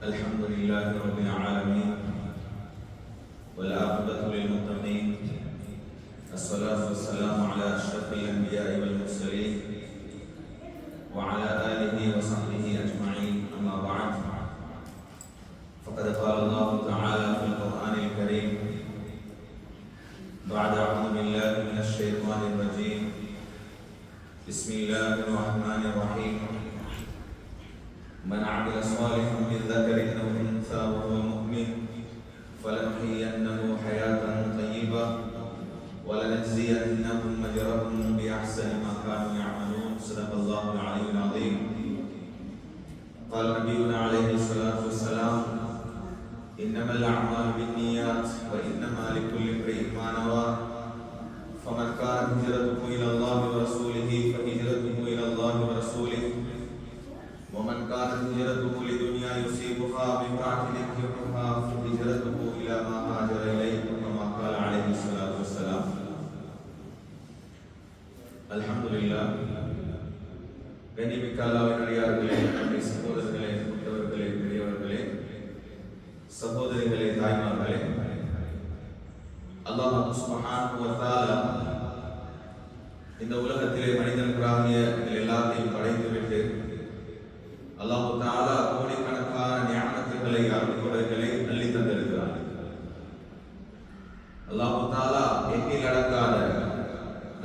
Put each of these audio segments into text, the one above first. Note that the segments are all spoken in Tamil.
الحمد لله رب العالمين والعاقبة للمتقين الصلاة والسلام على أشرف الأنبياء والمرسلين وعلى آله وصحبه أجمعين أما بعد فقد قال الله تعالى في القرآن الكريم بعد أعوذ بالله من الشيطان الرجيم بسم الله الرحمن الرحيم من عمل صالحا من ذكر أو أنثى وهو مؤمن فلنحيينه حياة طيبة ولنجزينهم أجرهم بأحسن ما كانوا يعملون صدق الله العلي العظيم. قال نبينا عليه الصلاة والسلام إنما الأعمال بالنيات وإنما لكل امرئ ما نوى فمن كانت هجرته إلى الله ورسوله فهجرته إلى الله ورسوله ومن كانت هجرته لدنيا يصيبها بامرأة ينكحها فهجرته إلى ما هاجر إليه كما قال عليه الصلاة والسلام. அல்ஹம்துலில்லாஹ். கண்ணியமிக்க அல்லாஹ்வின் அடியார்களே, நம்முடைய சகோதரர்களே, மூத்தவர்களே, பெரியவர்களே, சகோதரிகளே, தாய்மார்களே, அல்லாஹ் சுப்ஹானஹு வ தஆலா இந்த உலகத்திலே மனிதர்களாகிய எல்லாத்தையும் படைத்துவிட்டு அல்லாஹ் தஆலா கோடிக்கணக்கான நியமத்துகளை அருள்கொடைகளை அள்ளி தந்திருக்கிறார். அல்லாஹ் தஆலா எண்ணில் அடங்காத,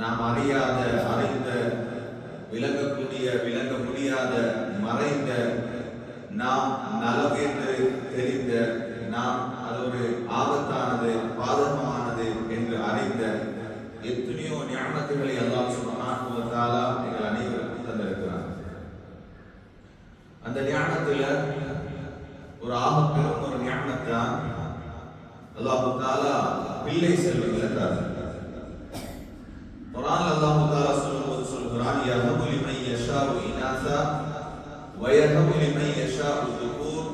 நாம் அறியாத, அறிந்த, விளங்கக்கூடிய, விளங்க முடியாத, மறைந்த, நாம் நலவென்று தெரிந்த, நாம் அது ஒரு ஆபத்தானது, பாதகமானது என்று அறிந்த எத்தனையோ நியமத்துகளை அல்லாஹ் சுப்ஹானஹு வ தஆலா எங்கள் அனைவருக்கும் தந்திருக்கிறார். அந்த ஞானத்துல ஒரு ஆபத்திலும் ஒரு ஞானத்தான் அல்லாஹ் தஆலா பிள்ளை செல்வங்களை தரார். குர்ஆன்ல அல்லாஹ் தஆலா சொல்லும்போது சொல்கிறான், யஹபு லிமன் யஷாஉ இனாஸா வ யஹபு லிமன் யஷாஉ ذுகூர்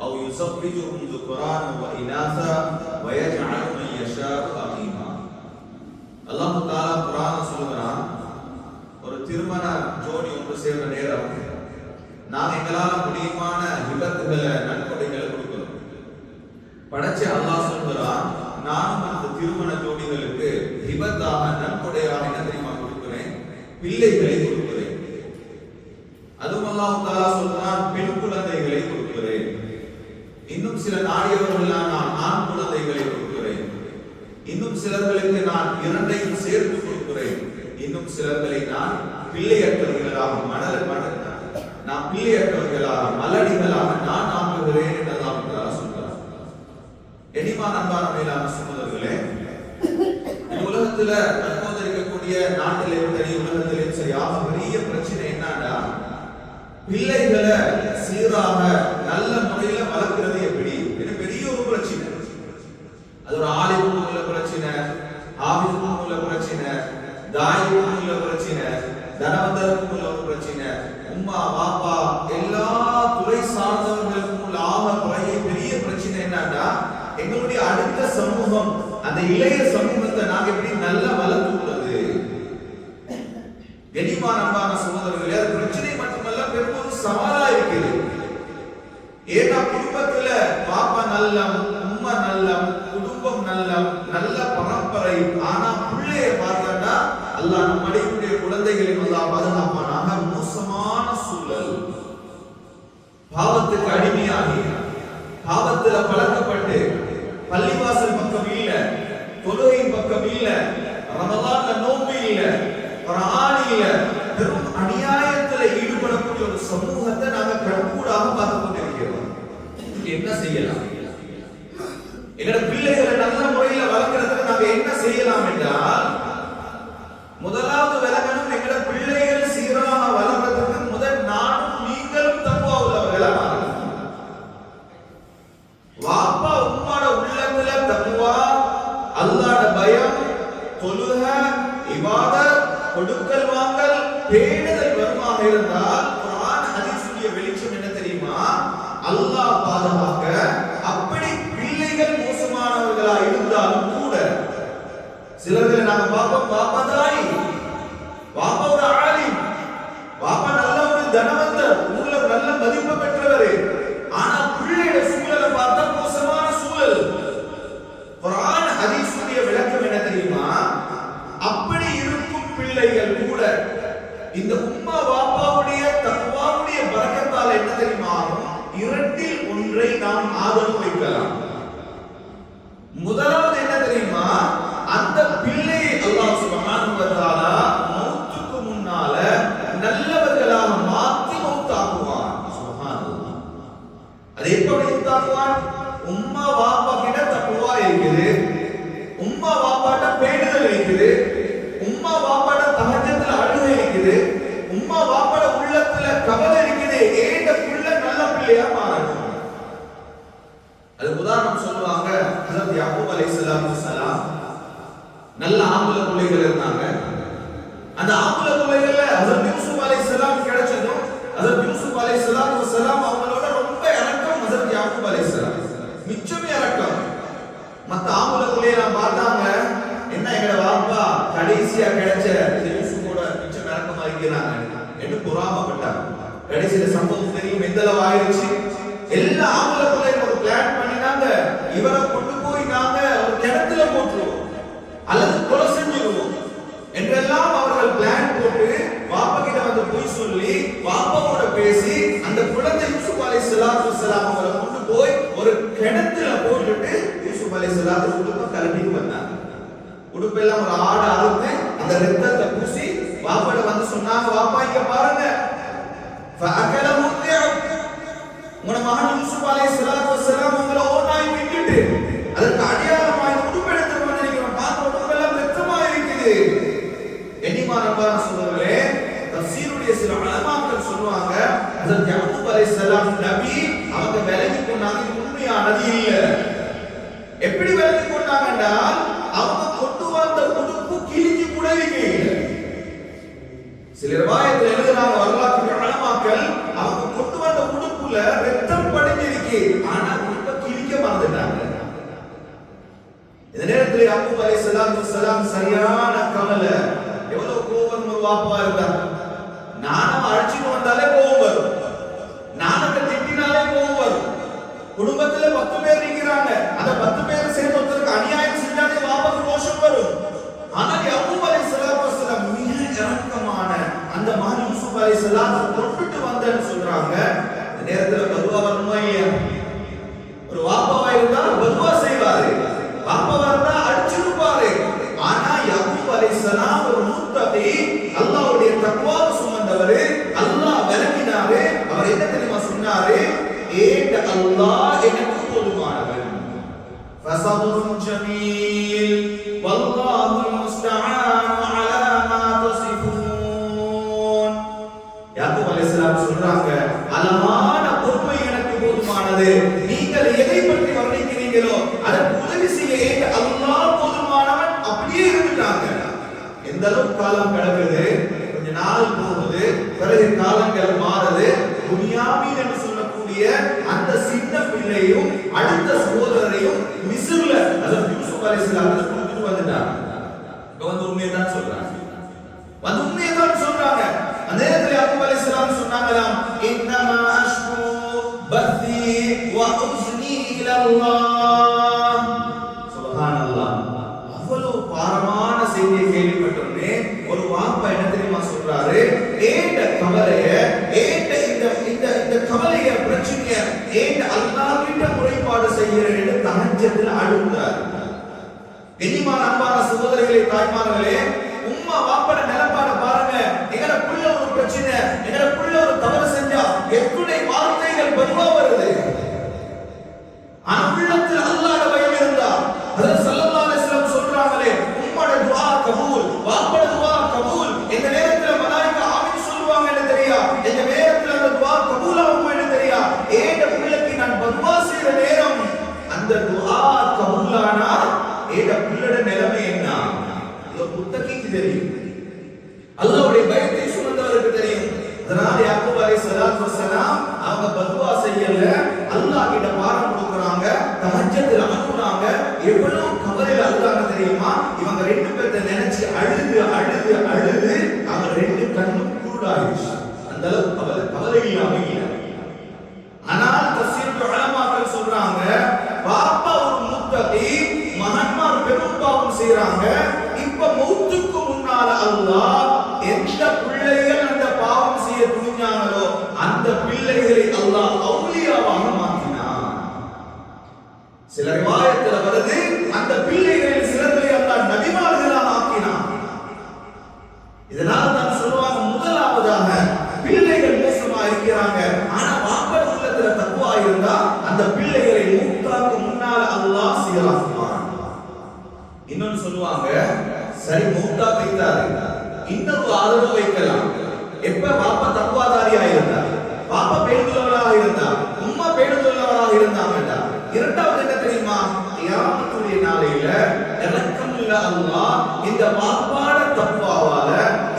அவ் யுஸவ்விஜுஹும் ذுக்ரான வ இனாஸா வ யஜ்அலு மன் யஷாஉ அகீமா. அல்லாஹ் தஆலா குர்ஆன்ல சொல்கிறான், ஒரு திருமண ஜோடி ஒன்று சேர்ந்த நேரம் நாம் எங்களால முடியுமான விபத்துகளை, நன்கொடைகளை கொடுக்கிறோம். படைச்ச அல்லாஹ் சொல்கிறான், நானும் அந்த திருமண ஜோடிகளுக்கு விபத்தாக, நன்கொடையாக என்ன தெரியுமா கொடுக்கிறேன்? பிள்ளைகளை கொடுக்கிறேன். அதுவும் அல்லாஹ் தஆலா சொல்கிறான், பெண் குழந்தைகளை கொடுக்கிறேன். இன்னும் சில நாடியவர்களான நான் ஆண் குழந்தைகளை கொடுக்கிறேன். இன்னும் சிலர்களுக்கு நான் இரண்டையும் சேர்த்து கொடுக்கிறேன். இன்னும் சிலர்களை நான் பிள்ளையற்றவர்களாக நான் பிள்ளையற்றவர்களாக, மலடிகளாக நான் ஆக்குகிறேன் என்று அல்லாஹ் தஆலா சொல்கிறார். எனிமான் அன்பான மேலான சகோதரர்களே, இந்த உலகத்துல தற்போது இருக்கக்கூடிய நாட்டிலேயும் சரி, உலகத்திலேயும் சரி, பெரிய பிரச்சனை என்னன்னா, பிள்ளைகளை சீராக நல்ல முறையில வளர்க்கிறது எப்படி? இது பெரிய ஒரு பிரச்சனை. அது ஒரு ஆலிமுக்கும் உள்ள பிரச்சனை, ஆபிதுக்கும் உள்ள பிரச்சனை, தாயிக்கும் உள்ள பிரச்சனை, தனவந்தருக்கும் உள்ள ஒரு பிரச்சனை, உம்மா பாப்பா எல்லா துறை சார்ந்தவர்களுக்கும் உள்ள பெரிய பிரச்சனை என்னன்னா, எங்களுடைய அடுத்த சமூகம், அந்த இளைய சமூகத்தை நாங்க எப்படி நல்லா வளர்த்துள்ளது? கண்ணியமான அன்பான சகோதரர்களே, அது பிரச்சனை மட்டுமல்ல, பெரும் ஒரு சவாலா இருக்குது. ஏன்னா குடும்பத்துல பாப்பா நல்லம், உம்மா நல்லம், குடும்பம் நல்லம், நல்ல பரம்பரை. ஆனா பிள்ளைய பார்த்தா அல்லாஹ் நம்முடைய குழந்தைகளை அல்லாஹ் பாதுகாப்பானாக. மோசமான சூழல், பாவத்துக்கு அடிமையாகி, பாவத்துல பழக்கப்பட்டு, பள்ளிவாசல் பக்கம் இல்ல, தொழுகையின் பக்கம் இல்ல, ரமலான்ல நோன்பு இல்ல, குர்ஆன் இல்ல, பெரும் அநியாயத்துல ஈடுபடக்கூடிய ஒரு சமூகத்தை நாங்க கண்கூடாக பார்த்து கொண்டிருக்கிறோம். என்ன செய்யலாம்? எங்களோட பிள்ளைகளை நல்ல முறையில வளர்க்கிறதுக்கு நாங்க என்ன செய்யலாம் என்றால், முதலாவது விலகணும், எங்களோட பிள்ளைகள் சீராக வளர்றதுக்கு முதல் நானும் நீங்களும் தக்குவா உள்ளவர்களாக மாறணும். வாப்பா உம்மாட உள்ளத்துல தக்குவா, அல்லாஹ்ட பயம், தொழுகை, இபாதத், கொடுக்கல் வாங்கல், பேணுதல் வருமாக இருந்தால் குர்ஆன் ஹதீஸுடைய வெளிச்சம் என்ன தெரியுமா? அல்லாஹ் பாதுகாக்க. அப்படி பிள்ளைகள் மோசமானவர்களா இருந்தாலும் கூட, சிலர்களை நாங்க பாப்போம், பாப்பா தாய், பாப்பா ஒரு ஆலிம், பாப்பா நல்ல ஒரு தனவந்தர், ஊர்ல நல்ல மதிப்பு பெற்றவர். ஆனா பிள்ளை ஆதரவு வைக்கலாம். முதலாவது என்ன தெரியுமா, அந்த பிள்ளை அல்லாஹ் சுப்ஹானஹு வ தஆலா மௌத்துக்கு முன்னால நல்லவர்களாக மாற்றி மௌத்தாக்குவான். சுப்ஹானல்லாஹ். அது எப்படி மௌத்தாக்குவான்? உம்மா வாப்பா கிட்ட தக்வா இருக்குது, உம்மா வாப்பாட்ட பேணுதல் இருக்குது, உம்மா வாப்பாட்ட தஹஜ்ஜுல அழுகை இருக்குது, உம்மா வாப்பாட உள்ளத்துல கவலை இருக்குது. ஏண்ட புள்ள நல்ல பிள்ளையா மாறணும். அது உதாரணம் சொல்லுவாங்க, ஹஜ்ரத் யாக்கூப் அலைஹிஸ்ஸலாத்து வஸ்ஸலாம் நல்ல ஆம்பளை பிள்ளைகள் இருந்தாங்க. அந்த ஆம்பளை பிள்ளைகள்ல ஹஜ்ரத் யூசுப் அலைஹிஸ்ஸலாம் கிடைச்சதும் ஹஜ்ரத் யூசுப் அலைஹிஸ்ஸலாத்து வஸ்ஸலாம் அவங்களோட ரொம்ப இறக்கம் ஹஜ்ரத் யாக்கூப் அலைஹிஸ்ஸலாம், மிச்சமே இறக்கம். மத்த ஆம்பளை பிள்ளைகளை பார்த்தாங்க, என்ன எங்கட வாப்பா கடைசியா கிடைச்ச யூசுஃபோட மிச்சம் இறக்கமா இருக்கிறாங்க என்று பொறாமப்பட்டாங்க. கடைசியில சம்பவம் தெரியும் எந்த அளவு ஆயிடுச்சு. எல்லா ஆம்பளை பிள்ளைகளும் ஒரு பிளான் பண்ணினாங்க, இவரை கொண்டு போய் நாங்க ஒரு கிணத்துல போட்டுருவோம் அல்லது கொலை செஞ்சிருவோம் என்றெல்லாம் அவர்கள் பிளான் போட்டு வாப்பா கிட்ட வந்து போய் சொல்லி வாப்பாவோட பேசி அந்த குழந்தை யூசுப் அலைஹிஸ்ஸலாத்து வஸ்ஸலாம் அவரை கொண்டு போய் ஒரு கிணத்துல போட்டுட்டு யூசுப் அலைஹிஸ்ஸலாத்து வஸ்ஸலாம் கிளம்பி வந்தாங்க. உடுப்பெல்லாம் ஒரு ஆடை அறுத்து அந்த ரத்தத்தை பூசி வாப்பாட வந்து சொன்னாங்க, வாப்பா இங்க பாருங்க, ஃபஅகலஹு الذئب. உங்க மகன் யூசுப் அலைஹிஸ்ஸலாத்து வஸ்ஸலாம் உங்களை ஓநாய் விட்டுட்டு அதற்கு அடியாளமா இந்த உடுப்பு எடுத்து வந்திருக்கிறோம், பார்க்க உடுப்பெல்லாம் ரத்தமா இருக்குது. எண்ணிமான் அன்பான சகோதரர்களே, தஃசீருடைய சில உலமாக்கள் சொல்லுவாங்க, ஹஜ்ரத் யாக்கூப் அலைஹிஸ்ஸலாம் நபி அவங்க விலகி கொண்டாங்க இது உண்மையானது இல்ல. எப்படி விலகி கொண்டாங்கன்னா, அவங்க கொண்டு வந்த உடுப்பு கிழிஞ்சு கூட இல்லை. சில ரிவாயத்தில் எழுதுறாங்க வரலாற்று உலமாக்கள், அவங்க கொண்டு வந்த உடுப்புல ரத்தம் படிஞ்சிருக்கு, ஆனா உடுப்பை கிழிக்க மறந்துட்டாங்க. இந்த நேரத்தில் யாக்கூப் அலைஹிஸ்ஸலாத்து வஸ்ஸலாம் சரியான கவலை. எவ்வளவு கோபம் ஒரு வாப்பா இருந்தார். நானும் அழைச்சிட்டு வந்தாலே கோபம் வரும், நானும் திட்டினாலே கோபம் வரும். குடும்பத்துல 10 பேர் இருக்கிறாங்க, அந்த 10 பேர் சேர்ந்து ஒருத்தருக்கு அநியாயம் செஞ்சாலே வாப்பாக்கு ரோஷம் வரும். ஆனால் யாக்கூப் அலைஹிஸ்ஸலாத்து வஸ்ஸலாம் மிக இரக்கமான அந்த மகன் யூசுப் அலைஹிஸ்ஸலாம் தொட்டுட்டு வந்தேன்னு சொல்றாங்க. இந்த நேரத்துல பதுவா வரணுமா இல்லையா? ஒரு வாப்பாவா இருந்தா பதுவா செய்வாரு, வாப்பாவா இருந்தா அடிச்சிருப்பாரு. ஆனா யாக்கூப் அலைஹிஸ்ஸலாம் ஒரு முத்தகி, அல்லாஹ்வுடைய தக்வாவை சுமந்தவர், அல்லாஹ் விளங்கினாரு. அவர் என்ன தெரியுமா சொன்னாரு, ஏண்ட அல்லாஹ் எனக்கு போதுமானவன். ஃபஸபுருன் ஜமீல் வல்லாஹுல் முஸ்தஆன் அலா மா தஸிஃபூன். யாக்கூப் அலைஹிஸ்ஸலாம் சொல்றாங்க, அலமான பொறுமை எனக்கு போதுமானது. நீங்கள் எதை பற்றி வர்ணிக்கிறீங்களோ அதற்கு உதவி செய்ய ஏண்ட அல்லாஹ் போதுமானவன். அப்படியே இருந்துட்டாங்க. எந்த அளவுக்கு காலம் கடக்குது, கொஞ்ச நாள் போகுது, பிறகு காலங்கள் மாறுது. புனியாமீன் என்று சொல்லக்கூடிய அந்த சின்ன பிள்ளையும் அடுத்த சகோதரரையும் மிஸ்ர்ல ஹஜ்ரத் யூசுப் அலைஹிஸ்ஸலாம் கூட்டிட்டு வந்துட்டாங்க. இப்ப வந்து உண்மையை தான் சொல்றாங்க, வந்து உண்மையை தான் சொல்றாங்க. அந்த நேரத்தில் யாக்கூப் அலைஹிஸ்ஸலாம் சொன்னாங்களாம், இன்னமா அஷ்கு பத்தி வ உஸ்னி இலல்லாஹ். சுப்ஹானல்லாஹ். அவ்வளவு பாரமான செய்தியை கேள்விப்பட்டோன்னே ஒரு வாப்பா என்ன தெரியுமா சொல்றாரு, ஏண்ட கவலைய, ஏண்ட இந்த கவலைய பிரச்சனைய ஏண்ட அல்லாஹ் கிட்ட முறைப்பாடு செய்யறேன்னு தஹஜ்ஜுல அழுகிறார். கண்ணியமான அன்பான சகோதரர்களே, தாய்மார்களே, உம்மா வாப்பட நிலப்பாட பாருங்க. எங்கட புள்ள ஒரு பிரச்சனை, எங்கட புள்ள ஒரு தவறு செஞ்சா எத்தனை வார்த்தைகள் பதுவா வருது. ஆனா உள்ளத்தில் அல்லாஹ்வுடைய பயம் இருந்தா, ஹஜ்ரத் ஸல்லல்லாஹு அலைஹி வஸல்லம் சொல்றாங்களே, உம்மோட துஆ கபூல், வாப்பட துஆ கபூல். இந்த நேரத்துல மலாயிகா ஆமீன் சொல்லுவாங்க என்ன தெரியா? இந்த நேரத்துல அந்த துஆ கபூல் ஆகும் என்ன தெரியா? ஏண்ட பிள்ளைக்கு நான் பதுவா செய்யற நேரம் அந்த துஆ கபூலானா ஏண்ட பிள்ளையோட நிலைமை என்ன? இது முத்தகிக்கு தெரியும், அல்லாஹ்வுடைய பயத்தை சுமந்தவருக்கு தெரியும். அதனால யாக்கூப் அலைஹிஸ்ஸலாத்து வஸ்ஸலாம் அவங்க பதுவா செய்யல, அல்லாஹ் கிட்ட பாரம் கொடுக்கறாங்க, தஹஜ்ஜுல அழுகுறாங்க. எவ்வளவு கவலையில அழுறாங்க தெரியுமா? இவங்க ரெண்டு பேர்த்த நினைச்சு அழுது அழுது அழுது அவங்க ரெண்டு கண்ணும் குருடாயிடுச்சு. அந்த அளவுக்கு கவலை இல்லாம இல்ல. ஆனால் தஃசீருடைய உலமாக்கள் சொல்றாங்க, பாப்பா ஒரு முத்தகி, மகன்மார் பெரும் பாவம் செய்றாங்க. இப்ப மௌத்துக்கு முன்னால அல்லாஹ் எந்த பிள்ளைகள் அந்த பாவம் செய்ய துணிஞ்சாங்களோ அந்த பிள்ளைகளை அல்லாஹ் அவுலியாவாக மாற்றினான். சில ரிவாயத்துல வருது அந்த பிள்ளைகளில் சிலரை அல்லாஹ் நபிமார்களாக ஆக்கினான். இதனால தான் சொல்லுவாங்க, முதலாவதாக பிள்ளைகள் மோசமா இருக்கிறாங்க, ஆனா வாப்பர் உள்ளத்துல தக்வா இருந்தா அந்த பிள்ளைகளை மூத்தாக்கு முன்னால அல்லாஹ் சீராக்குவான். இன்னொன்னு சொல்லுவாங்க, சரி மூத்தா வைத்தாரு, இன்னொரு ஆதரவு வைக்கலாம். எப்ப பாப்பா தக்வாதாரியா இருந்தா, பாப்பா பேணுதலவராக இருந்தா, உம்மா பேணுதலவராக இருந்தாங்கடா. இரண்டாவது என்ன தெரியுமா, கியாமத்துடைய நாளையில இரக்கமுள்ள அல்லாஹ் இந்த பாப்பாட தக்வாவால,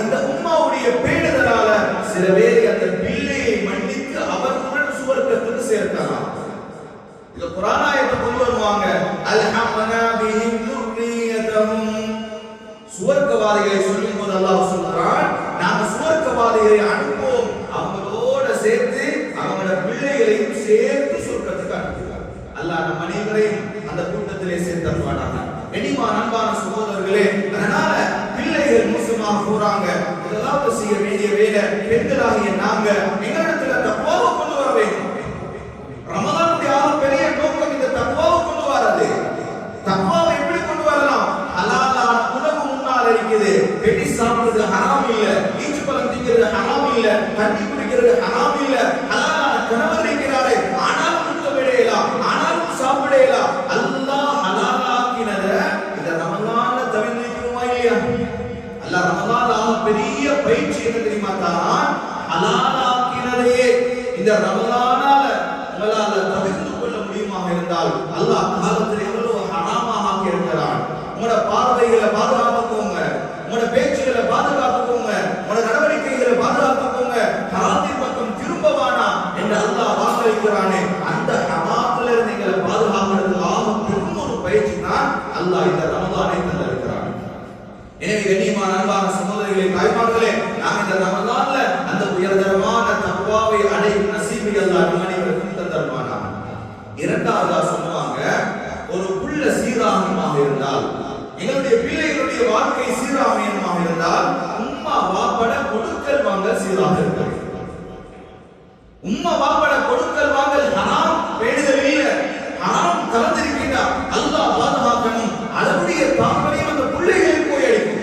இந்த உம்மாவுடைய பேணுதலால சில பேர் அந்த பிள்ளையை மன்னித்து அவர்களுடன் சுவர்க்கத்துக்கு சேர்க்கலாம். இந்த குர்ஆன் ஆயத்தை கொண்டு வருவாங்க, அல்ஹம்னா பிஹிம் துர்ரியதஹும். சுவர்க்கவாதிகளை சொல்லும் போது அல்லாஹ் சொல்றான், நாங்க சுவர்க்கவாதிகளை அனுப்புவோம், அவங்களோட சேர்த்து அவங்களோட பிள்ளைகளையும் சேர்த்து சொர்க்கத்துக்கு அனுப்புவாங்க. அல்லாஹ் நம் அனைவரையும் அந்த கூட்டத்திலே சேர்த்தருவானாக. கண்ணியமான அன்பான சகோதரர்களே, அதனால பிள்ளைகள் மோசமாக போறாங்க. முதலாவது செய்ய வேண்டிய வேலை, பெண்களாகிய நாங்க எங்களிடத்துல தக்வாவை கொண்டு வர வேண்டும். ரமலானுடைய பெரிய நோக்கம் இந்த தக்வாவை கொண்டு வரது. தக்வாவை எப்படி கொண்டு வரலாம்? ஹலாலான உணவு முன்னால் இருக்குது. வெட்டி சாப்பிடுறது ஹராம் இல்ல, ஈச்சு பழம் திங்கிறது ஹராம் இல்ல, தண்ணி குடிக்கிறது ஹராம் இல்ல. ஹலாலான கணவர் இருக்கிறாரே, ஆனாலும் முத்தமிடையலாம், ஆனாலும் சாப்பிடையலாம். அல்லாஹ் ஹலாலாக்கினத இந்த ரமலான்ல தவிர்க்கணுமா இல்லையா? அல்லாஹ் ரமலான்ல பெரிய பயிற்சி என்ன தெரியுமா தான், ஹலாலாக்கினதே இந்த ரமலானால உங்களால தவிர்த்து கொள்ள முடியுமாக இருந்தால் அல்லாஹ் காலத்தில் எவ்வளவு ஹராமாக ஆக்கி இருக்கிறான். உங்களோட பார்வைகளை பாதுகாத்துக்கோங்க, உங்களோட பேச்சுகளை பாதுகாத்துக்கோங்க, உங்களோட நடவடிக்கைகளை பாதுகாத்துக்கோங்க. ஹராத்தின் பக்கம் திரும்பவானா என்று அல்லாஹ் வாக்களிக்கிறானே, அந்த ஹராத்துல இருந்து எங்களை பாதுகாக்கிறதுக்காக பெரும் ஒரு பயிற்சி தான் அல்லாஹ் இந்த ரமலானை தந்திருக்கிறான். எனவே கண்ணியமான அன்பான சகோதரிகளே, தாய்மார்களே, நாம் இந்த ரமலான்ல அந்த உயர்தரமான தக்வாவை அடையும் நசீபை அல்லாஹ் நம் அனைவருக்கும் தந்தருவானாக. இரண்டாவதா சொல்லுவாங்க, ஒரு புள்ள சீராகமாக இருந்தால், எங்களுடைய பிள்ளைகளுடைய வாழ்க்கை சீராகமாக இருந்தால், உம்மா வாப்பட கொடுக்கல் வாங்கல் சீராக இருக்கும். உம்மா வாப்பட கொடுக்கல் வாங்கல் ஹராம் பேணுதல் இல்ல, ஹராம் கலந்திருக்கின்றா அல்லாஹ் பாதுகாக்கணும். அதனுடைய தாக்கலையும் அந்த பிள்ளைகளுக்கு போய் அளிக்கும்.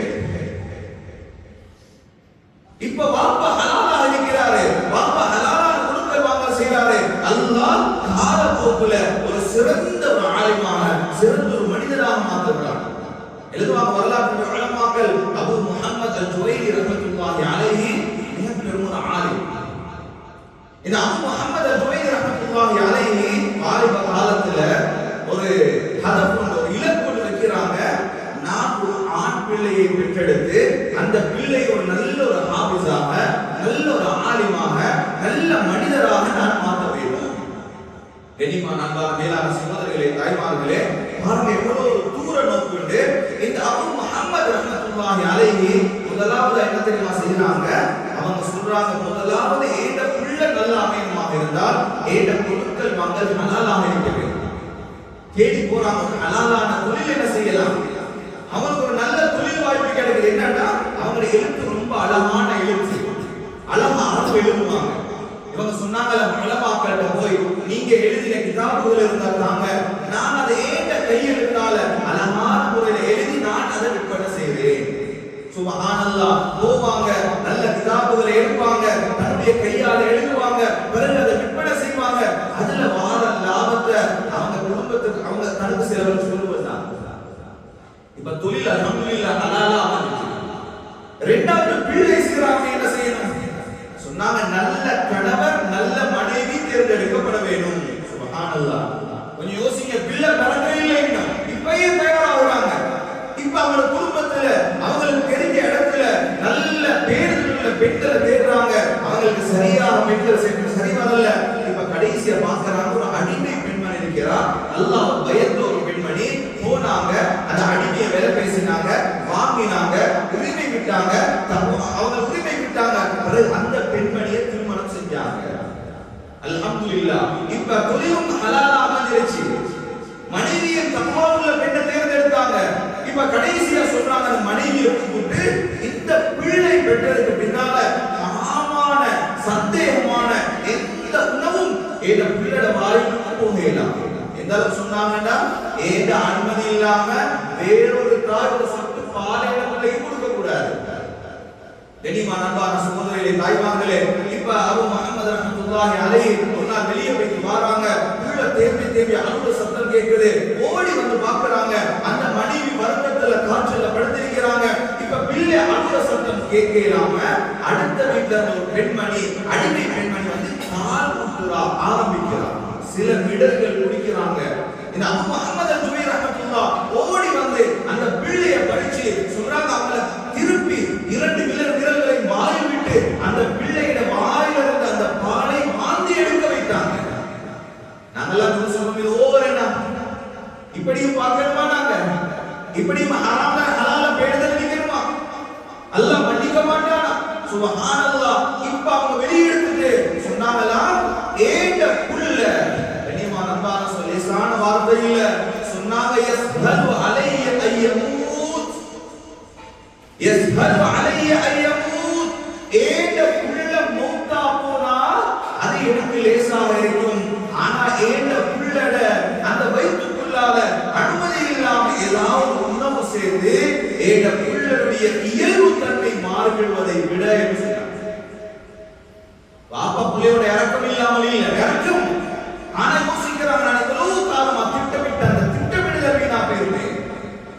இப்ப வாப்பா ஹலாலா இருக்கிறாரு, வாப்பா ஹலாலான கொடுக்கல் வாங்கல் செய்யறாரு, அல்லாஹ் காலப்போக்குல ஒரு சிறந்த ஒரு ஆலிமான, சிறந்த ஒரு மனிதராக மாற்றுகிறார். எழுதுவாங்க வரலாற்று உலமாக்கள், அபு முஹம்மத் அல்-ஜுவைரி ரஹ்மத்துல்லாஹி அலைஹி மிக பெரும் ஒரு ஆலிம். இந்த அபு முஹம்மத் அல்-ஜுவைரி ரஹ்மத்துல்லாஹி அலைஹி வாலிப காலத்துல ஒரு ஹதஃப், ஒரு இலக்கு வைக்கிறாங்க. நான் ஒரு ஆண் பிள்ளையை பெற்றெடுத்து அந்த பிள்ளை ஒரு நல்ல ஒரு ஹாஃபிஸாக, நல்ல ஒரு ஆலிமாக, நல்ல மனிதராக நான் மாற்ற வேண்டும். கண்ணியமான அன்பான மேலான சகோதரர்களே, தாய்மார்களே, பாருங்க எவ்வளவு ஒரு தூர நோக்குண்டு. இந்த அபு முஹம்மத் ரஹ்மத்துல்லாஹி அலைஹி முதலாவது என்ன தெரியுமா செய்யறாங்க? அவங்க சொல்றாங்க, முதலாவது ஏண்ட புள்ள நல்ல அமையமாக இருந்தால் ஏண்ட கொடுக்கல் வாங்கல் ஹலாலாக இருக்க வேண்டும். தேடி போறாங்க, ஹலாலான தொழில் என்ன செய்யலாம். அவங்களுக்கு ஒரு நல்ல தொழில் வாய்ப்பு கிடைக்குது. என்னன்னா அவங்க எழுத்து ரொம்ப அழகான எழுத்து, அழகா அளவு எழுதுவாங்க. இவங்க சொன்னாங்க, உலமாக்கள்கிட்ட போய் நீங்க எழுதின கிதாபுகள் இருந்தா தாங்க, நான் அதை ஏண்ட கையெழுத்தால அழகான முறையில எழுதி நான் அதை விற்பனை செய்வேன். சுப்ஹானல்லாஹ். போவாங்க, நல்ல கிதாபுகளை எடுப்பாங்க, தன்னுடைய கையால எழுதுவாங்க, பிறகு அதை விற்பனை செய்வாங்க. அதுல வார லாபத்தை அவங்க குடும்பத்துக்கு, அவங்க தனக்கு செலவு சொல்லுவதுதான். இப்ப தொழில் அல்ஹம்துலில்லாஹ் ஹலாலா அமைஞ்சிச்சு. இரண்டாவது பிள்ளை சீராக என்ன செய்யணும் சொன்னாங்க, நல்ல கணவர், நல்ல மனைவி தேர்ந்தெடுக்கப்பட வேண்டும். சுப்ஹானல்லாஹ். கொஞ்சம் யோசிங்க, பிள்ளை பிறக்க இல்லைன்னா இப்பயே தயாராகிறாங்க. இப்ப அவங்க குடும்பத்துல அவங்களுக்கு தெரிஞ்ச இடத்துல நல்ல பேருள்ள பெண்களை தேடுறாங்க. அவங்களுக்கு சரியான பெண்கள் சரி வரல. இப்ப கடைசியா பாக்குறாங்க, ஒரு அடிமை பெண்மணி இருக்கிறா, அல்லாஹ் பயந்த ஒரு பெண்மணி. போனாங்க, அந்த அடிமையை வேலை பேசினாங்க, வாங்கினாங்க, உரிமை விட்டாங்க, அவங்க உரிமை விட்டாங்க. பிறகு அந்த பெண்மணியை திருமணம் செஞ்சாங்க. அல்ஹம்துலில்லாஹ். இப்ப தொழிலும் ஹலாலா அமைஞ்சிருச்சு. மனைவியின் தக்வாவுள்ள பெண்ணை தேர்ந்தெடுத்தாங்க. இப்ப கடைசியா சொல்றாங்க, அந்த மனைவியை கூப்பிட்டு இந்த பிள்ளை பெற்றதுக்கு பின்னால ஹராமான, சந்தேகமான எந்த உணவும் இந்த பிள்ளையோட வாய்க்கு போகலாம். எந்த மக்கள் சொன்னாங்கன்னா ஏத அனுமதி இல்லாம வேறொரு தாய் ஒரு சொட்டு பாலையில பிள்ளைக்கு கொடுக்க கூடாது. கனிமான அன்பான சகோதரர்களே, தாய்மார்களே, இப்ப அபு முஹம்மது ரஹ்மத்துல்லாஹி அலைஹி ஒரு நாள் வெளியே போயிட்டு வராங்க. உள்ள தேம்பி அழுற சத்தம் கேட்குது. ஓடி வந்து பாக்குறாங்க. அந்த மனைவி வருத்தத்துல காய்ச்சல்ல படுத்திருக்கிறாங்க. இப்ப பிள்ளை அழுற சத்தம் கேட்கலாம அடுத்த வீட்டுல ஒரு பெண்மணி, அடிமை பெண்மணி வந்து பால் ஊற்றுறா ஆரம்பிக்கிறார். சில மிடர்கள் குடிக்கிறாங்க. இந்த அபு முஹம்மது ஜுபைர் ரஹ்மத்துல்லாஹ் ஓடி வந்து அந்த பிள்ளையை பறிச்சு சொல்றாங்க. அவங்கள திருப்பி 2 விரல்களை வாயில் விட்டு அந்த பிள்ளையிட வாயில இருந்த அந்த பாலை மாந்தி எடுக்க வைத்தாங்க. நாங்கெல்லாம் சொல்றோம், இது ஓவர் என்ன? இப்படியும் பார்க்கணுமா? நாங்க இப்படியும் ஹராம ஹலால பேடுதல் நிக்கணுமா? அல்லாஹ் மன்னிக்க மாட்டானா? சுப்ஹானல்லாஹ். இப்ப அவங்க வெளியெடுத்துட்டு சொன்னாங்களா, ஏண்ட புள்ள கனிமான அன்பான லேசான வார்த்தை இல்ல. சொன்னாங்க, யஸ்ஹலு அலைய அய்யமூத், யஸ்ஹலு அலைய அய்யமூத். ஏண்ட புள்ள மௌத்தா போனா அது எனக்கு லேசாக இருக்கும். ஆனா ஏண்ட புள்ளட அந்த வயிற்றுக்குள்ளால அனுமதி இல்லாம ஏதாவது உணவு சேர்ந்து ஏண்ட புள்ளடைய இயல்பு தன்மை மாறுவதை விட பாப்பா புள்ளையோட இறக்கம் இல்லாமல் இல்ல, இறக்கம். ஆனா யோசிக்கிறாங்க, நான் எவ்வளவு காலமா திட்டமிட்ட அந்த திட்டமிடுதல் வீணா போயிருந்தேன்.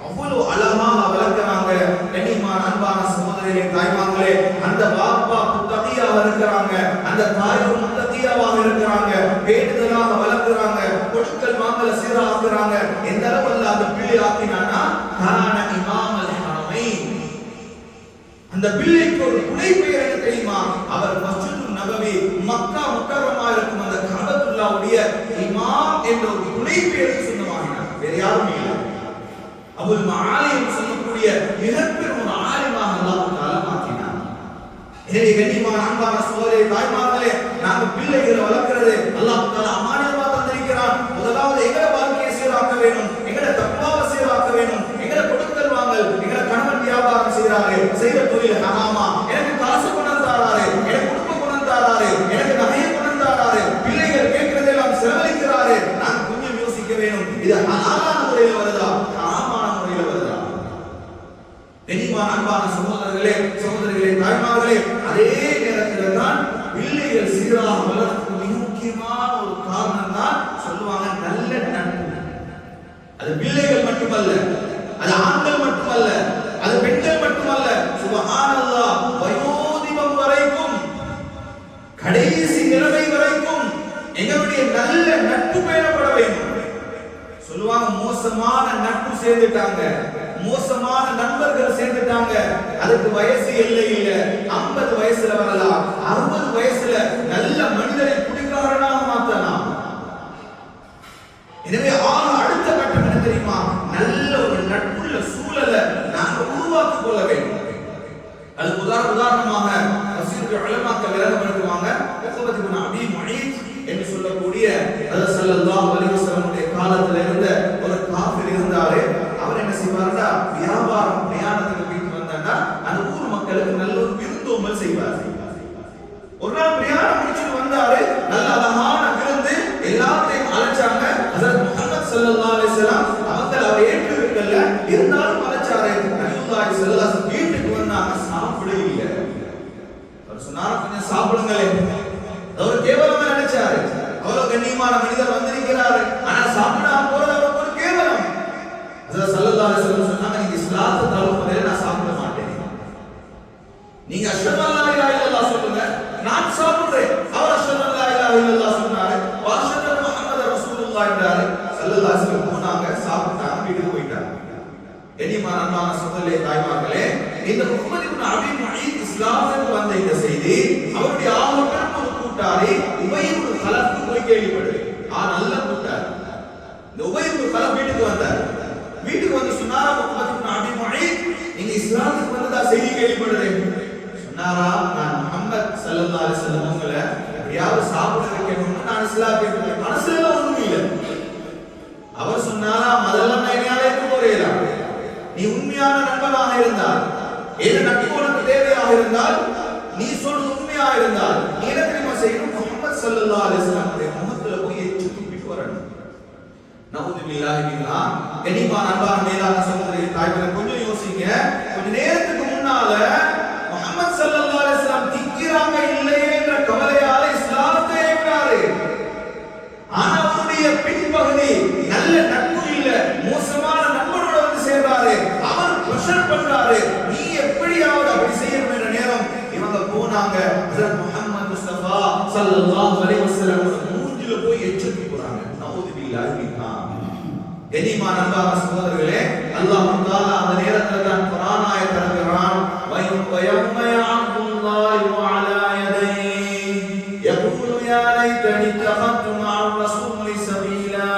அவ்வளவு அழகாக வளர்க்கிறாங்க. கண்ணியமான அன்பான சகோதரர்களே, தாய்மார்களே, அந்த பாப்பா முத்தகியாக இருக்கிறாங்க, அந்த தாய் முத்தகியாவாக இருக்கிறாங்க, பேணுதலாக வளர்க்கிறாங்க, கொடுக்கல் வாங்கல சீராக்குறாங்க. எந்த அளவுல அந்த பிள்ளை ஆக்கினானா, கான இமாமல் ஹரமைன். அந்த பிள்ளைக்கு ஒரு புனை பெயர் என்ன தெரியுமா? அவர் மஸ்ஜிதுன் நபவி, மக்கா முக்கர்ரமா இருக்கும் அந்த கஅபத்துல்லாஹ்வுடைய இமாம் என்ற ஒரு புனை பெயருக்கு சொந்தமாகினார். வேற யாரும் இல்லை. அபுல் மஆலிம் சொல்லக்கூடிய மிகப்பெரும் ஒரு ஆலிமாக அல்லாஹ் தஆலா மாற்றினார். எனவே கண்ணியமான அன்பான சகோதரர்களே, தாய்மார்களே, நாங்க பிள்ளைகளை வளர்க்கிறது அல்லாஹ் தஆலா அமானிதமா தந்திருக்கிறார். முதலாவது எங்கட வாழ்க்கையை சீராக்க வேணும், எங்கட தக்வாவை சீராக்க வேணும். எங்கட கொடுக்கல் வாங்கல், எங்கட கணவன் வியாபாரம் செய்றாரு, செய்த தொழில் ஹராமா, எனக்கு காசு கொண்டு தராரு, எனக்கு குடும்ப கொண்டு தராரு, எனக்கு நகையை கொண்டு தராரு, பிள்ளைகள் கேட்கிறதெல்லாம் செலவழிக்கிறாரு. நான் கொஞ்சம் யோசிக்க வேணும், இது ஹலாலான முறையில் வருதா, ஹராமான முறையில் வருதா? கண்ணியமான அன்பான சகோதரர்களே, தாய்மார்களே, அதே நேரத்தில் தான் பிள்ளைகள் சீராக வளர்றதுக்கு மிக முக்கியமான ஒரு காரணம் தான் சொல்லுவாங்க நல்ல நட்பு. அது பிள்ளைகள் மட்டுமல்ல, அது ஆண்கள் மட்டுமல்ல, அது பெண்கள் மட்டுமல்ல, சுப்ஹானல்லாஹ், வயோதிபம் வரைக்கும், கடைசி நிலைமை வரைக்கும் எங்களுடைய நல்ல நட்பு பேணப்பட வேண்டும். சொல்லுவாங்க, மோசமான நட்பு சேர்ந்துட்டாங்க, மோசமான நண்பர்கள் சேர்ந்துட்டாங்க, அதுக்கு வயசு எல்லை இல்ல. 50 வயசுல வரலாம், 60 வயசுல நல்ல மனிதரை குடிகாரனாக மாற்றலாம். எனவே அடுத்த கட்டம் என்ன தெரியுமா? நல்ல ஒரு நட்புள்ள சூழலை நாங்கள் உருவாக்கிக் கொள்ள வேண்டும். அதுக்கு உதாரணமாக தஃசீருல் உலமாக்கள் விளக்கப்படுத்துவாங்க. உக்பத் இப்னு அபீ முஈத் என்று சொல்லக்கூடிய ரசூலுல்லாஹி ஸல்லல்லாஹு அலைஹி வஸல்லம் காலத்துல இருந்த ஒரு காஃபிர் இருந்தாரு. அவர் என்ன செய்வார்னா, வியாபாரம் பிரயாணத்துக்கு போயிட்டு வந்தான்னா அந்த ஊர் மக்களுக்கு நல்ல ஒரு விருந்தோம்பல் செய்வார். ஒரு நாள் பிரயாணம் முடிச்சுட்டு வந்தாரு, நல்ல அழகான விருந்து, எல்லாத்தையும் அழைச்சாங்க. ஹஜ்ரத் முஹம்மது ஸல்லல்லாஹு அலைஹி வஸல்லம் அவரை ஏற்றுக்கல, இருந்தாலும் அழைச்சாரு. நபியுல்லாஹி ஸல்லல்லாஹு அலைஹி வஸல்லம் வீட்டுக்கு வந்தாங்க, சாப்பிடவே இல்லை. அவர் சொன்னார், கொஞ்சம் சாப்பிடுங்களே. அவர் கேவலமா நினைச்சாரு, அவ்வளவு கண்ணியமான மனிதர் வந்திருக்கிறாரு, ஆனா சாப்பிடாம போறது அவருக்கு ஒரு கேவலம். ஹஜ்ரத் ஸல்லல்லாஹு அலைஹி வஸல்லம் சொன்னாங்க, நீங்க இஸ்லாத்தை தழுவுறதுல நான் சாப்பிட மாட்டேன், நீங்க அஷ்ஹது அல்லா இலாஹா இல்லல்லாஹ் சொல்லுங்க, நான் சாப்பிடுறேன். அவர் அஷ்ஹது அல்லா இலாஹா இல்லல்லாஹ் சொன்னாரு, வஅஷ்ஹது அன்ன முஹம்மது ரசூலுல்லாஹ் என்றாரு. ஸல்லல்லாஹு அலைஹி வஸல்லம் போனாங்க, சாப்பிட்டாங்க, வீட்டுக்கு போயிட்டாங்க. கண்ணியமான அன்பான சகோதரர்களே, தாய்மார்களே, இந்த உக்பத் இப்னு அபீ முஈத் இஸ்லாமுக்கு வந்த இந்த செய்தி அவருடைய ஆகப்பெரும் ஒரு கூட்டாளி உபய் இப்னு கலஃப் போய் கேள்விப்படுது. நல்ல கூட்டாளி. இந்த உபய் இப்னு கலஃப் வீட்டுக்கு வந்தார். வீட்டுக்கு வந்து சொன்னாரா, உக்பத் இப்னு அபீ முஈத், நீங்க இஸ்லாமுக்கு வந்ததா செய்தி கேள்விப்படுறேன். சொன்னாரா, நான் முஹம்மது ஸல்லல்லாஹு அலைஹி வஸல்லம் உங்களை எப்படியாவது சாப்பிட வைக்கணும்னு நான் இஸ்லாத்தை மனசுல ஒண்ணும் இல்லை. அவர் சொன்னாரா, அதெல்லாம் நான் என்னையால இருக்க போறேன். நீ உண்மையான நண்பனாக இருந்தால், எது நட்பு உனக்கு தேவையாக இருந்தால், நீ சொல்றது உண்மையாக இருந்தால், நீ என்ன தெரியுமா செய்யணும்? முஹம்மது ஸல்லல்லாஹு அலைஹி வஸல்லம் முகத்துல போய் எச்சு துப்பிட்டு வரணும். நவுது பில்லாஹி மின்ஹா. கனிமான அன்பான மேலான சகோதரர்களே, தாய்மார்களே, கொஞ்சம் யோசிங்க. கொஞ்ச நேரத்துக்கு முன்னால முஹம்மது ஸல்லல்லாஹு அலைஹி வஸல்லம் திக்கிறாங்க இல்லையே என்ற கவலையால இஸ்லாத்தை ஏற்றாரு. ஆனா அவருடைய பின்பகுதி நல்ல நட்பு இல்ல, மோசமான நண்பனோட வந்து சேர்றாரு. அவர் பிரஷர் பண்றாரு, நீ எப்படியாவது அப்படி செய்யணும் என்ற நேரம் இவங்க போனாங்க. ஹஜ்ரத் முஹம்மது முஸ்தபா ஸல்லல்லாஹு அலைஹி வஸல்லம் மூஞ்சில போய் எச்சரிக்கை போறாங்க. நவுது பில்லாஹி மின்ஹா. கனிமான அன்பான சகோதரர்களே, அல்லாஹ் தஆலா அந்த நேரத்துல தான் குர்ஆன் ஆயத் இறக்குறான். வயௌம யஅதுல்லாஹு அலா யதைஹி யகூலு யா லைதனி தகத்து மஅர் ரசூலி சபீலா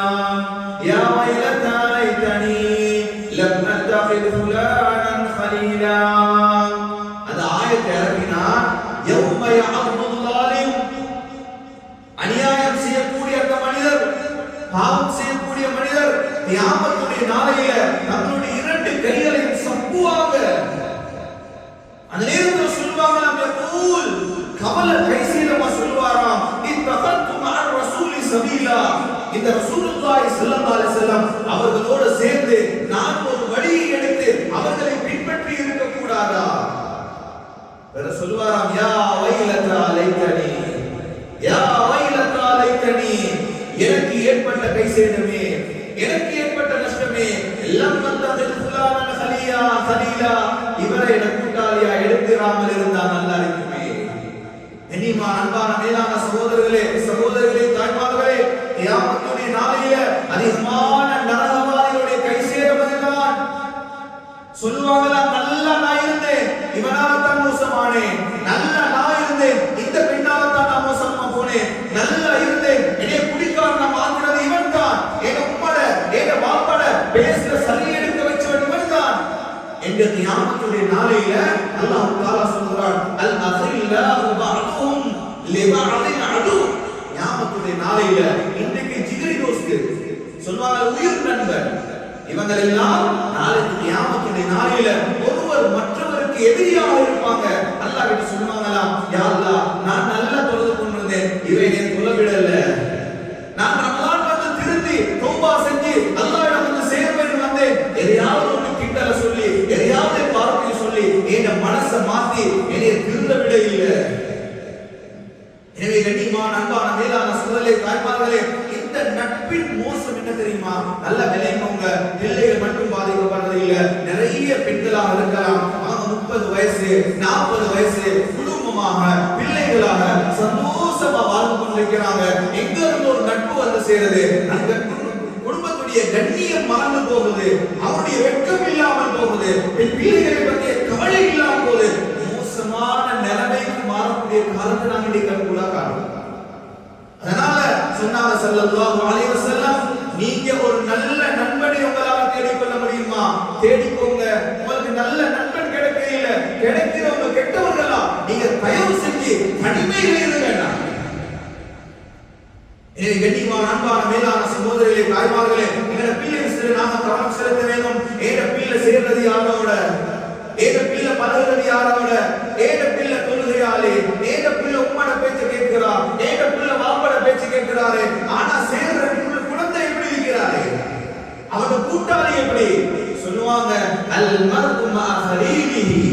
யா வைலதா லைதனி லம் அத்தகித் ஃபுலானன் கலீலா. அந்த ஆயத்தை இறக்கினான். யௌம யஅதுல்லாஹு, அநியாயம் செய்யக்கூடிய அந்த மனிதர், பாவம் செய்யக்கூடிய மனிதர் கியாமத்துடைய நாளையில தங்களுடைய இரண்டு கைகளையும் சப்புவாங்க. அந்த நேரத்தில் சொல்வாங்க, நம்ம யகூல் கவல கைசீலமா சொல்வாராம், இத்தகத்து மஅர் ரசூலி சபீலா, இந்த ரசூலுல்லாஹி ஸல்லல்லாஹு அலைஹி வஸல்லம் அவர்களோடு சேர்ந்து நான் ஒரு வழியை எடுத்து அவர்களை பின்பற்றி இருக்க கூடாதா? வேற சொல்வாராம், யா வைலதா லைதனி, யா வைலதா லைதனி, எனக்கு ஏற்பட்ட கைசேதமே, எனக்கு ஏற்பட்ட நஷ்டமே, லம் அத்தகித் ஃபுலானன் கலீலா, இவரை எனக்கு கூட்டாளியா எடுத்துராமல் இருந்தா நல்லா இருக்குமே. கனிமா அன்பான மேலான சகோதரர்களே, தாய்மார்களே, கியாமத்துடைய நாளையில அதிகமான நரகவாதிகளுடைய கைசேதம் அதுதான். சொல்லுவாங்களா, நல்ல நான் இருந்தேன், இவனால தான் மோசமானேன், நல்ல நான் இருந்தேன், இந்த பெண்ணால தான் நான் மோசமா போனேன், நல்லா இருந்தேன், என்னைய குடிக்காரனா மாத்தினது இவன் தான், எங்க உம்மட எங்க வாப்பட பேசுற சல்லி எடுக்க வச்சவன் இவன் தான் என்று கியாமத்துடைய நாளையில அல்லாஹ் தஆலா சொல்றான், அல் அஸில்லாஹு பஅதுஹும் லிபஅதின் அது. கியாமத்துடைய நாளையில இன்னைக்கு ஜிகிரி தோஸ்து சொல்வாங்க, உயிர் நண்பன், இவங்க எல்லாம் நாளைக்கு கியாமத்துடைய நாளையில ஒருவர் மற்றவருக்கு எதிரியாக இருப்பாங்க. அல்லாஹ் கிட்ட சொல்லுவாங்களாம், யா அல்லாஹ், நான் நல்லா தொழுது கொண்டிருந்தேன், இவன் என்னை தொலைவிடல, நான் ரமலான் வந்து திருந்தி தௌபா செஞ்சு அல்லாஹ்விடம் வந்து சேர்வேன் வந்தேன், எதையாவது ஒன்று கிண்டல சொல்லி எதையாவது பார்த்து சொல்லி என் மனசை மாத்தி என்னை திருந்த விட இல்லை. எனவே கண்ணியமான அன்பான மேலான சகோதரர்களே, தாய்மார்களே, இந்த நட்பின் மோசம் என்ன தெரியுமா? நல்ல விளையவங்க பிள்ளைகள் மட்டும் பாதிக்கப்படுறது இல்ல, நிறைய பெண்களாக இருக்கலாம், அவங்க 30 வயசு 40 வயசு குடும்பமாக பிள்ளைகளாக சந்தோஷமா வாழ்ந்து கொண்டிருக்கிறாங்க. எங்க இருந்து ஒரு நட்பு வந்து சேருது, அந்த குடும்பத்துடைய கண்ணியம் மறந்து போகுது, அவருடைய வெட்கம் இல்லாமல் போகுது, பிள்ளைகளை பற்றிய கவலை இல்லாமல் போகுது. மோசமான நிலைமைக்கு மாறக்கூடிய காலத்தை நாங்கள் இன்னைக்கு கூட காணலாம். அதனால சொன்னாங்க ஸல்லல்லாஹு அலைஹி வஸல்லம், நீங்க ஒரு நல்ல நண்பனை உங்களால தேடிக்கொள்ள முடியுமா? தேடிக்கோங்க. உங்களுக்கு நல்ல நண்பன் கிடைக்கல, கிடைக்கிறவங்க கெட்டவர்களா, நீங்க தயவு செஞ்சு தனிமையில இருங்க. எனவே கண்ணியமான அன்பான மேலான சகோதரர்களே, தாய்மார்களே, எங்க பிள்ளைகள் நாம கவனம் செலுத்த வேண்டும். ஏட பிள்ளை சேர்றது யாரோட, ஏட பிள்ளை பழகுறது யாரோட, ஏட பிள்ளை தொழுகையாளே, ஏட பிள்ளை உம்மட பேச்சு கேட்கிறா, ஏட பிள்ளை வாப்பட பேச்சு கேட்கிறாரு, ஆனா சேர்ற குழந்தை எப்படி இருக்கிறாரு, அவனோட கூட்டாளி எப்படி? சொல்லுவாங்க, அல் மர்உ மா கலீலிஹி,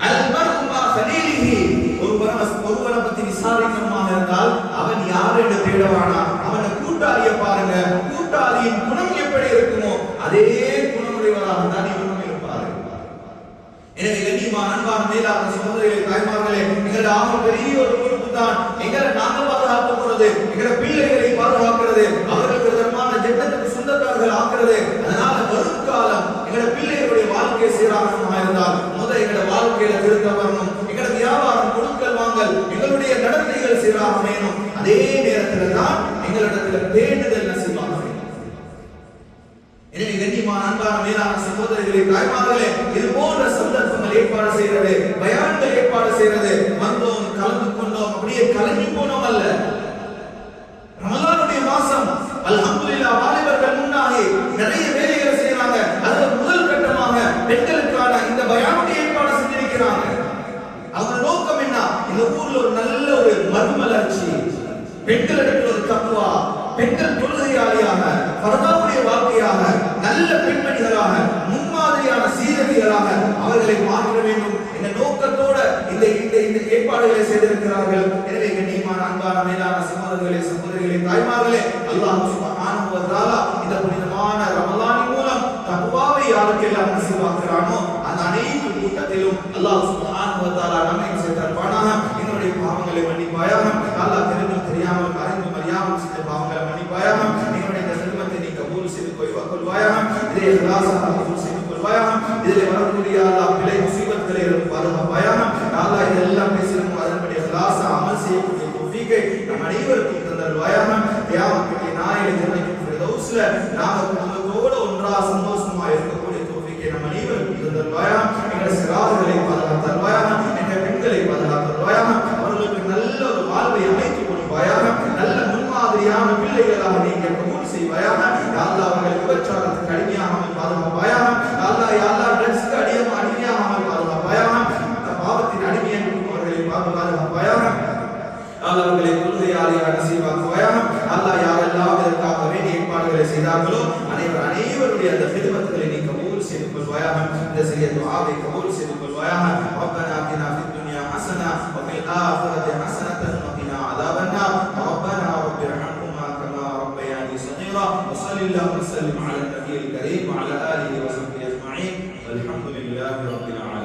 அல் மர்உ மா கலீலிஹி. ஒருவனை பத்தி விசாரிக்கணுமாக இருந்தால் அவன் யார் என்று தேடவானா, அவன கூட்டாளியை பாருங்க, கூட்டாளியின் குணம் எப்படி இருக்குமோ அதே குணமுடையவராக தான் இவனும் இருப்பாரு. எனவே கண்ணியமான அன்பான மேலான சகோதரர்களே, தாய்மார்களே, எங்களோட ஆக பெரிய ஒரு பொறுப்பு தான் எங்களை நாங்கள் பாதுகாத்துக் கொள்வது, எங்களோட பிள்ளைகளை பாதுகாக்கிறது, அவர்களுக்கு தர்மான ஜன்னத்துக்கு சொந்தக்காரர்கள் ஆக்குறது. அதனால வரும் காலம் எங்களோட பிள்ளைகளுடைய வாழ்க்கை சீராகமாக இருந்தால் முதல் எங்களோட வாழ்க்கையில திருத்த வரணும், எங்களோட வியாபாரம் கொடுக்கல் வாங்கல் எங்களுடைய நடத்தைகள் சீராக வேணும். அதே நேரத்தில் தான் எங்களிடத்துல பேணுதல் நசிவாக வேண்டும். எனவே கண்ணியமான அன்பான மேலான சகோதரர்களே, தாய்மார்களே, இது போன்ற சந்தர்ப்பங்கள் ஏற்பாடு செய்யறது, பயான்கள் ஏற்பாடு செய்யறது, வந்தோம் கலந்து கொண்டோம் அப்படியே கலங்கி போனோம் அல்ல. ரமலானுடைய மாசம் அல்ஹம்துலில்லாஹ் வாலிபர்கள் முன்னாடி நிறைய வேலைகளை செய்யறாங்க. அதுல முதல் கட்டமாக பெண்களுக்கான இந்த பயானுடைய ஏற்பாடு செஞ்சிருக்கிறாங்க. அவங்க நோக்கம் என்ன? இந்த ஊர்ல ஒரு நல்ல ஒரு மறுமலர்ச்சி, பெண்களிடத்தில் ஒரு தக்வா, பெண்கள் தொழுகையாளியாக பரதா ஏற்பாடுகளை செய்திருக்கிறார்கள். எனவே கண்ணியமான அன்பான மேலான சகோதரர்களே சகோதரிகளே தாய்மார்களே, அல்லாஹ் சுப்ஹானஹு வ தஆலா இந்த புனிதமான ரமலானின் மூலம் தக்வாவை யாருக்கெல்லாம் நசீபாக்குறானோ அந்த அனைத்து கூட்டத்திலும் அல்லாஹ் சுப்ஹானஹு வ தஆலா நம்மை சேர்ப்பானாக. என்னுடைய பாவங்களை மன்னிப்பாயாக. அல்லாஹ் தெரிந்தும் தெரியாமல் அறிந்தும் அறியாமல் செய்த பாவங்களை மன்னிப்பாயாக. என்னுடைய இந்த சிறுமத்தை நீ கபூல் செய்து கொள்வாயாக. இதை இஹ்லாஸாக கபூல் செய்து கொள்வாயாக. இதில் வரக்கூடிய அல்லாஹ் பிழை முசீபத்களை பாதுகாப்பாயாக. அல்லாஹ் இதெல்லாம் பேசினோம் அதன்படி இஹ்லாஸா அமல் செய்யக்கூடிய தௌஃபீகை நம் அனைவருக்கும் தந்தருள்வாயாக. கியாமத்துடைய நாளையில ஜன்னத்துல் ஃபிர்தௌஸ்ல நாம குடும்பத்தோடு ஒன்றா சந்தோஷமா இருக்கக்கூடிய தௌஃபீகை நம் அனைவருக்கும் தந்தருள்வாயாக. எங்கள் சிறார்களை பாதுகாத்தருள்வாயாக. எங்கள் பெண்களை பாதுகாத்தருள்வாயாக. அவர்களுக்கு நல்ல ஒரு வாழ்வை அமைத்து கொடுப்பாயாக. நல்ல முன்மாதிரியான பிள்ளைகளாக நீங்கள் கபூல் செய்வாயாக. அல்லாஹ் அவர்களை விபச்சாரத்துக்கு அடிமையாகாமல் பாதுகாப்பாயாக. அல்லாஹ் ட்ரக்ஸ்க்கு அடிமையாகாமல் பாதுகாப்பாயாக. பாவத்தின் அடிமையாக அவர்களை பாதுகாப்பாயாக. அல்லாஹ் அவர்களை தொழுகையாளியாக நசீபாக்குவாயாக. அல்லாஹ் யாரெல்லாம் இதற்காக வேண்டிய ஏற்பாடுகளை செய்தார்களோ அனைவருடைய அந்த ஹிதமத்துகளை நீ கபூல் செய்து கொள்வாயாக. இந்த சிறிய துஆவை கபூல் செய்து கொள்வாயாக. ரப்பனா ஆத்தினா ஃபித் துன்யா ஹஸனா வ ஃபில் ஆখিরাতি ஹஸனத்தன் வ கினா அஸாபன்னார். ரப்பனா ரப்பிர்ஹம்ஹுமா கமா ரப்பயானி ஸகீரா. வ ஸல்லல்லாஹு வஸல்லிம் அலா நபியில் கரீம் வ அலா ஆலிஹி வ ஸஹ்பிஹி அஜ்மஈன். வல்ஹம்துலில்லாஹி ரப்பில் ஆலமீன்.